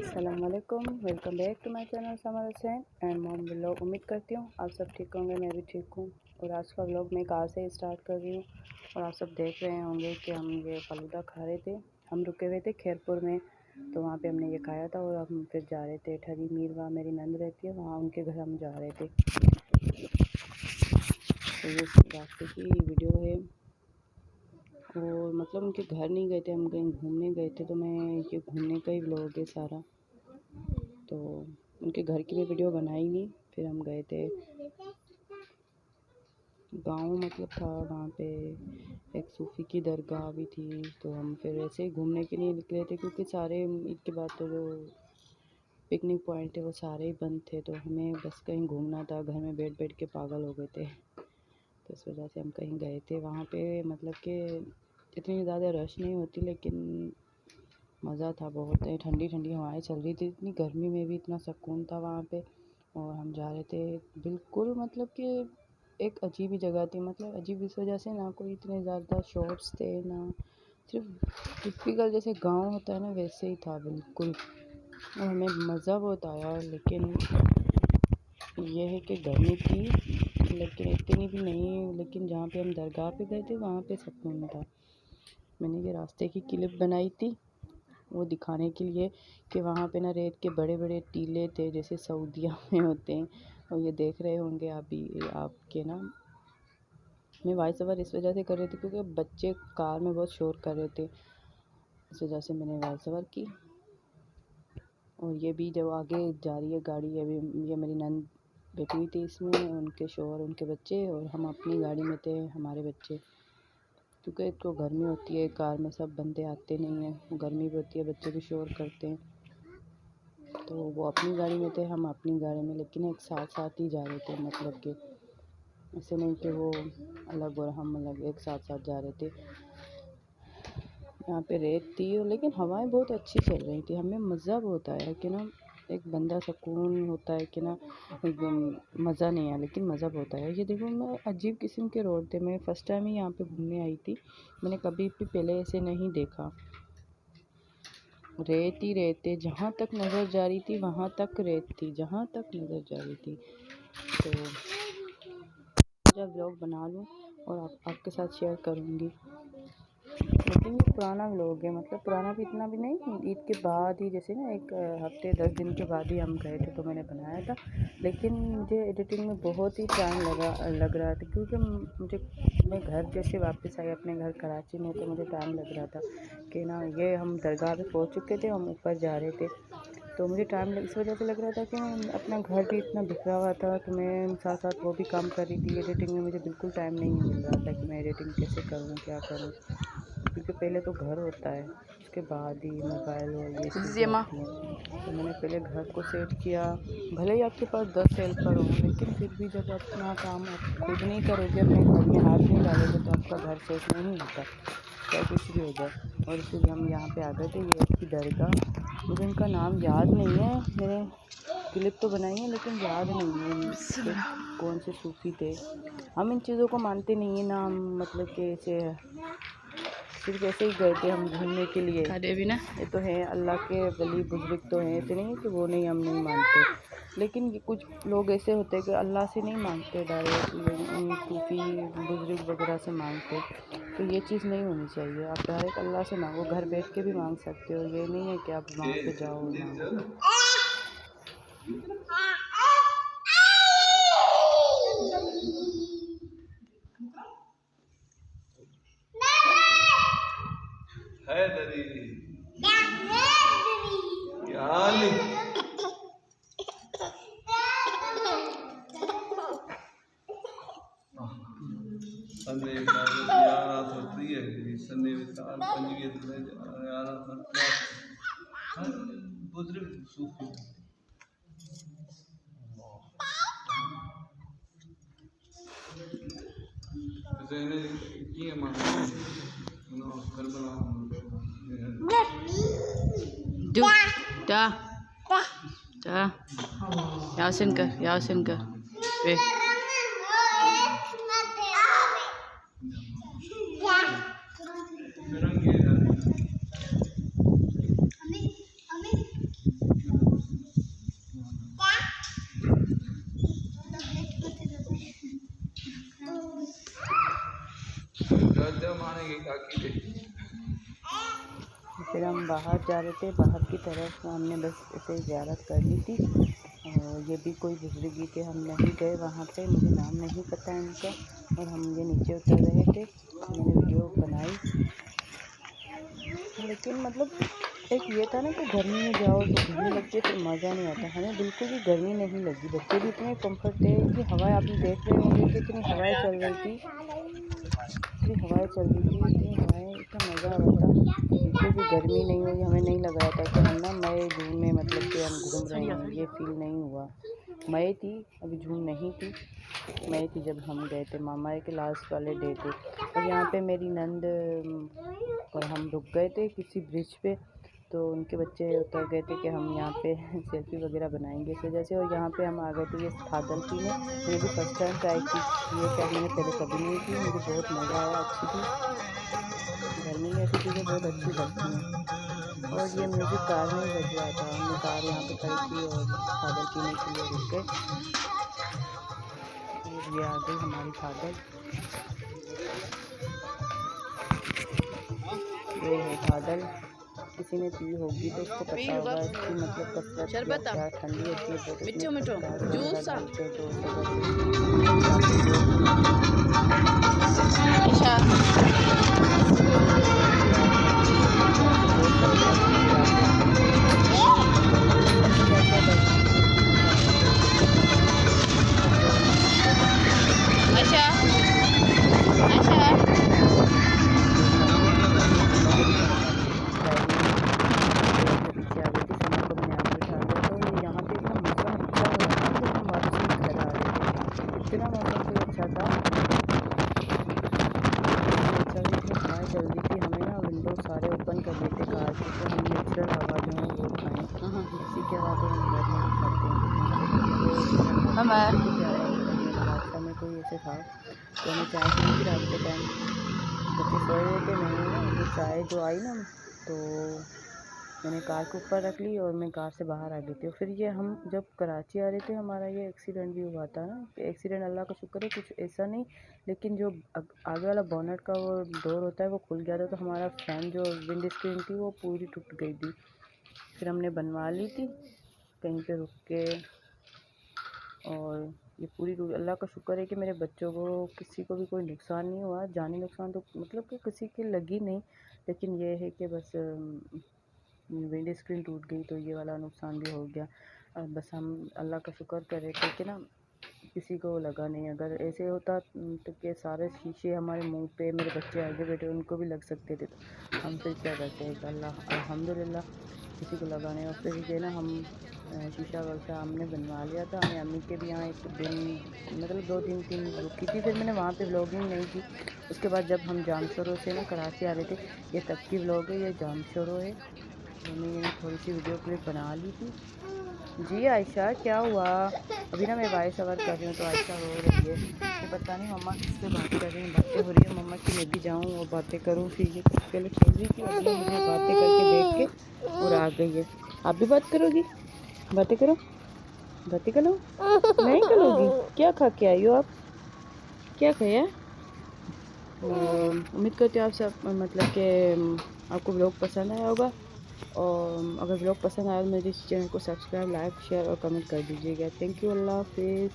अस्सलामुअलैकुम, welcome back to my channel Samar Hussain and mom vlog. उम्मीद करती हूँ आप सब ठीक होंगे, मैं भी ठीक हूँ। और आज का व्लॉग मैं कार से स्टार्ट कर रही हूँ और आप सब देख रहे होंगे कि हम ये फालूदा खा रहे थे। हम रुके हुए थे खैरपुर में, तो वहाँ पे हमने ये खाया था और हम फिर जा रहे थे ठरी मीर, वहाँ मेरी नंद रहती है, वहाँ उनके घर हम जा रहे थे। तो ये रास्ते की वीडियो है और मतलब उनके घर नहीं गए थे, हम कहीं घूमने गए थे, तो मैं ये घूमने का ही व्लॉग है सारा। तो उनके घर की मैं वीडियो बनाई नहीं। फिर हम गए थे गांव, मतलब था वहाँ पे एक सूफ़ी की दरगाह भी थी, तो हम फिर ऐसे ही घूमने के लिए निकले थे क्योंकि सारे ईद के बाद तो जो पिकनिक पॉइंट थे वो सारे ही बंद थे, तो हमें बस कहीं घूमना था। घर में बैठ बैठ के पागल हो गए थे, तो इस वजह से हम कहीं गए थे। वहाँ पे मतलब कि इतनी ज़्यादा रश नहीं होती, लेकिन मज़ा था बहुत। ठंडी ठंडी हवाएं चल रही थी, इतनी गर्मी में भी इतना सुकून था वहाँ पे। और हम जा रहे थे बिल्कुल, मतलब कि एक अजीब ही जगह थी। मतलब अजीब इस वजह से, ना कोई इतने ज़्यादा शॉप्स थे, ना सिर्फ टिपिकल जैसे गांव होता है ना वैसे ही था बिल्कुल। और हमें मज़ा बहुत आया, लेकिन ये है कि गर्मी थी, लेकिन इतनी भी नहीं। लेकिन जहाँ पे हम दरगाह पे गए थे वहाँ पे सुकून था। मैंने ये रास्ते की क्लिप बनाई थी वो दिखाने के लिए कि वहाँ पे ना रेत के बड़े बड़े टीले थे जैसे सऊदीया में होते हैं। और ये देख रहे होंगे अभी आपके ना, मैं वॉइस ओवर इस वजह से कर रही थी क्योंकि बच्चे कार में बहुत शोर कर रहे थे, इस वजह से मैंने वॉइस ओवर की। और ये भी जब आगे जा रही है गाड़ी, ये मेरी नंद बैठी हुई थी इसमें, उनके शोहर, उनके बच्चे, और हम अपनी गाड़ी में थे, हमारे बच्चे। क्योंकि एक तो गर्मी होती है, कार में सब बंदे आते नहीं हैं, गर्मी भी होती है, बच्चे भी शोर करते हैं। तो वो अपनी गाड़ी में थे, हम अपनी गाड़ी में, लेकिन एक साथ साथ ही जा रहे थे। मतलब कि ऐसे नहीं कि वो अलग और हम अलग, एक साथ साथ जा रहे थे। यहाँ पे रेत थी लेकिन हवाएं बहुत अच्छी चल रही थी, हमें मज़ा बहुत आया कि ना एक बंदा सुकून होता है कि ना एकदम मज़ा नहीं आया, लेकिन मज़ा बहुत आया। ये देखो, मैं अजीब किस्म के रोड थे, मैं फ़र्स्ट टाइम ही यहाँ पे घूमने आई थी, मैंने कभी भी पहले ऐसे नहीं देखा। रेत ही रेत है, जहाँ तक नज़र जा रही थी वहाँ तक रेत थी, जहाँ तक नज़र जा रही थी। तो जब व्लॉग बना लूँ और आपके साथ शेयर करूँगी। लेकिन ये पुराना व्लॉग है, मतलब पुराना भी इतना भी नहीं, ईद के बाद ही, जैसे ना एक हफ्ते 10 दिन के बाद ही हम गए थे, तो मैंने बनाया था। लेकिन मुझे एडिटिंग में बहुत ही टाइम लग रहा था, क्योंकि मैं घर जैसे वापस आई अपने घर कराची में, तो मुझे टाइम लग रहा था कि ना ये हम दरगाह पे पहुंच चुके थे, हम ऊपर जा रहे थे, तो मुझे टाइम इस वजह से लग रहा था कि मैं अपना घर भी इतना बिखरा हुआ था, तो मैं साथ साथ वो भी काम कर रही थी। एडिटिंग में मुझे बिल्कुल टाइम नहीं मिल रहा था कि मैं एडिटिंग कैसे करूँ, क्या करूँ, क्योंकि पहले तो घर होता है, उसके बाद ही मोबाइल और ये चीज़ें होती हैं। तो मैंने पहले घर को सेट किया। भले ही आपके पास 10 हेल्पर हों, लेकिन फिर भी जब अपना काम आप खुद नहीं करोगे, अपने घर में हाथ नहीं डालोगे, तो आपका घर सेट नहीं होता, चाहे कुछ भी हो जाए। और इसलिए हम यहाँ पे आ गए थे, ये की दरगाह, मुझे उनका नाम याद नहीं है, मैंने क्लिप तो बनाई है लेकिन याद नहीं है कौन से सूफ़ी थे। हम इन चीज़ों को मानते नहीं है ना, हम मतलब कि ऐसे सिर्फ ऐसे ही गए थे हम घूमने के लिए। भी ना, ये तो है अल्लाह के वली बुजुर्ग तो हैं, ऐसे नहीं है कि वो नहीं, हम नहीं मानते। लेकिन ये कुछ लोग ऐसे होते हैं कि अल्लाह से नहीं मांगते डायरेक्ट, उन सूफ़ी बुजुर्ग वगैरह से मांगते, तो ये चीज़ नहीं होनी चाहिए। आप डायरेक्ट अल्लाह से मांगो, घर बैठ के भी मांग सकते हो, ये नहीं है कि आप वहाँ पे जाओ और मांगो। संडे यार होती है संडे विचार पंजीयत में यार बुजुर्ग सूफी जैसे ये मानो नो Karbala Do da da Yasin कर, Yasin कर वे मानेंगे काकी दे। फिर हम बाहर जा रहे थे, बाहर की तरफ हमने बस ऐसे ज़ियारत कर ली थी। और ये भी कोई बुजुर्गी थे, हम नहीं गए वहाँ पे, मुझे नाम नहीं पता इनका। और हम ये नीचे उतर रहे थे, मैंने वीडियो बनाई। लेकिन मतलब एक ये था ना कि गर्मी में जाओ तो गर्मी लगती है, फिर मज़ा नहीं आता। हमें बिल्कुल भी गर्मी नहीं लगी, बच्चे भी इतने कम्फर्ट थे कि हवाएं आपने देख रहे होंगे कि इतनी हवाएं चल रही थी, इतनी हवाएं चल रही थी, इतनी हवाएं, इतना मज़ा आ रहा था। बिल्कुल भी गर्मी नहीं हुई, हमें नहीं लग रहा था कि हम ना मई जून में मतलब कि हम घूम रहे हैं, ये फील नहीं हुआ। मई थी, अभी जून नहीं थी, मई थी जब हम गए थे, मामा के लास्ट वाले डे थे। और यहाँ पे मेरी नंद और हम रुक गए थे किसी ब्रिज पे, तो उनके बच्चे उतर गए थे कि हम यहाँ पे सेल्फी वगैरह बनाएंगे इस वजह से। और यहाँ पे हम आ गए थे ये थादल पीने, मैंने भी फर्स्ट टाइम ट्राई की, ये शायद मैंने पहले कभी नहीं की, मुझे बहुत मज़ा आया, अच्छी थी। गर्मी में ऐसी चीज़ें बहुत अच्छी लगती हैं। और ये म्यूज़िक कार में ही बज रहा था, हमने कार यहाँ पे खड़ी की और थादल पीने के लिए रुक गए। और ये आ गई हमारी थादल, ये है थादल। किसी ने पी होगी तो उसको पता होगा इसकी मतलब कसरत क्या ठंडी होती है, बहुत इसमें डालते हैं इतना मौसम भी अच्छा था, अच्छा भी इतनी हवाएं चल रही थी। हमें ना विंडो सारे ओपन कर लेते कार के, तो हम नेचुरल हवा जो है वो खाएँ, इसी के हवा तो हम घर में भी खाते हैं। रास्ता में कोई ऐसे था तो हमें चाय पी थी रात के टाइम, बच्चे सोए हुए थे, मैंने ना जो चाय जो आई ना तो मैंने कार के ऊपर रख ली और मैं कार से बाहर आ गई थी। और फिर ये हम जब कराची आ रहे थे, हमारा ये एक्सीडेंट भी हुआ था ना। एक्सीडेंट अल्लाह का शुक्र है कुछ ऐसा नहीं, लेकिन जो आगे वाला बोनट का वो डोर होता है वो खुल गया था, तो हमारा फैन जो विंड स्क्रीन थी वो पूरी टूट गई थी। फिर हमने बनवा ली थी कहीं पे रुक के, और ये पूरी अल्लाह का शुक्र है कि मेरे बच्चों को किसी को भी कोई नुकसान नहीं हुआ, जानी नुकसान तो मतलब कि किसी की लगी नहीं, लेकिन ये है कि बस विंड स्क्रीन टूट गई तो ये वाला नुकसान भी हो गया। बस हम अल्लाह का शुक्र कर रहे थे कि ना किसी को लगा नहीं। अगर ऐसे होता तो कि सारे शीशे हमारे मुंह पे, मेरे बच्चे आगे बैठे उनको भी लग सकते थे, तो हम फिर क्या करते हैं। अल्लाह अल्हम्दुलिल्लाह किसी को लगा नहीं। और फिर ये ना हम शीशा वगैरह हमने बनवा लिया था। हमें अम्मी के भी यहाँ एक दिन मतलब 2 दिन 3 रुकी थी, फिर मैंने वहाँ पे व्लॉगिंग नहीं की। उसके बाद जब हम जामशोरो से ना कराची आ रहे थे, ये तब की व्लॉग है, ये जामशोरो है, मैंने थोड़ी सी वीडियो क्लिप बना ली थी। जी आयशा क्या हुआ? अभी ना मैं वॉइस ओवर कर रही हूँ तो आयशा रो रही है कि पता नहीं मम्मा किससे बात कर रही हैं, बातें हो रही है मम्मा की, मैं भी जाऊँ और बातें करूँ। फिर ये कुछ पहले खेल रही थी, अभी मुझे बातें करके देख के और आ गई है। आप भी बात करोगी? बातें करो, बातें करो। नहीं करोगी? क्या खा के आई हो आप? क्या खाया? उम्मीद करती हूँ आप सब मतलब कि आपको व्लॉग पसंद आया होगा। और अगर व्लॉग पसंद आया तो मेरे इस चैनल को सब्सक्राइब, लाइक, शेयर और कमेंट कर दीजिएगा। थैंक यू, अल्लाह हाफिज़।